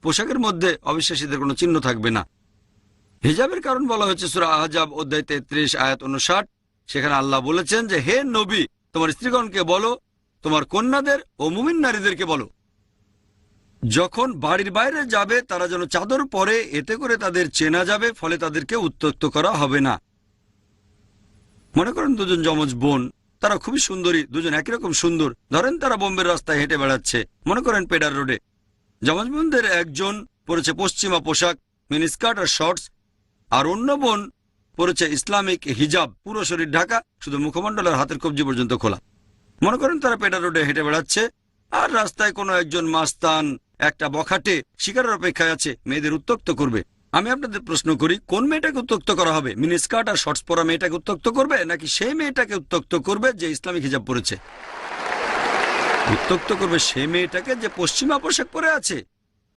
পোশাকের মধ্যে অবিশ্বাসীদের কোনো চিহ্ন থাকবে না। হিজাবের কারণ বলা হয়েছে সূরা আহজাব অধ্যায় 33 আয়াত 59। সেখানে আল্লাহ বলেছেন যে হে নবী, তোমার স্ত্রীগণকে বলো, তোমার কন্যাদের ও মুমিন নারীদেরকে বলো, যখন বাড়ির বাইরে যাবে তারা যেন চাদর পরে, এতে করে তাদের চেনা যাবে, ফলে তাদেরকে উত্ত্যক্ত করা হবে না। মনে করেন দুজন যমজ বোন, তারা খুবই সুন্দরী, দুজন একই রকম সুন্দর। ধরেন তারা বোম্বের রাস্তায় হেঁটে বেড়াচ্ছে, মনে করেন পেডার রোডে। যমজ বোনদের একজন পরেছে পশ্চিমা পোশাক, মিনিস্কার্ট আর শর্টস, আর অন্য বোন পরেছে ইসলামিক হিজাব, পুরো শরীর ঢাকা, শুধু মুখমণ্ডল আর হাতের কবজি পর্যন্ত খোলা। মনে করেন তারা পেডার রোডে হেঁটে বেড়াচ্ছে, আর রাস্তায় কোনো একজন মাস্তান একটা বখাটে শিকারের অপেক্ষায় আছে, মেয়েদের উত্ত্যক্ত করবে। আমি আপনাদের প্রশ্ন করি, কোন মেয়েটাকে উত্ত্যক্ত করা হবে? মিনিস্কার্ট আর শর্টস পরা মেয়েটাকে উত্ত্যক্ত করবে, নাকি সেই মেয়েটাকে উত্ত্যক্ত করবে যে ইসলামিক হিজাব পরেছে? উত্ত্যক্ত করবে সেই মেয়েটাকে যে পশ্চিমা পোশাক পরে আছে।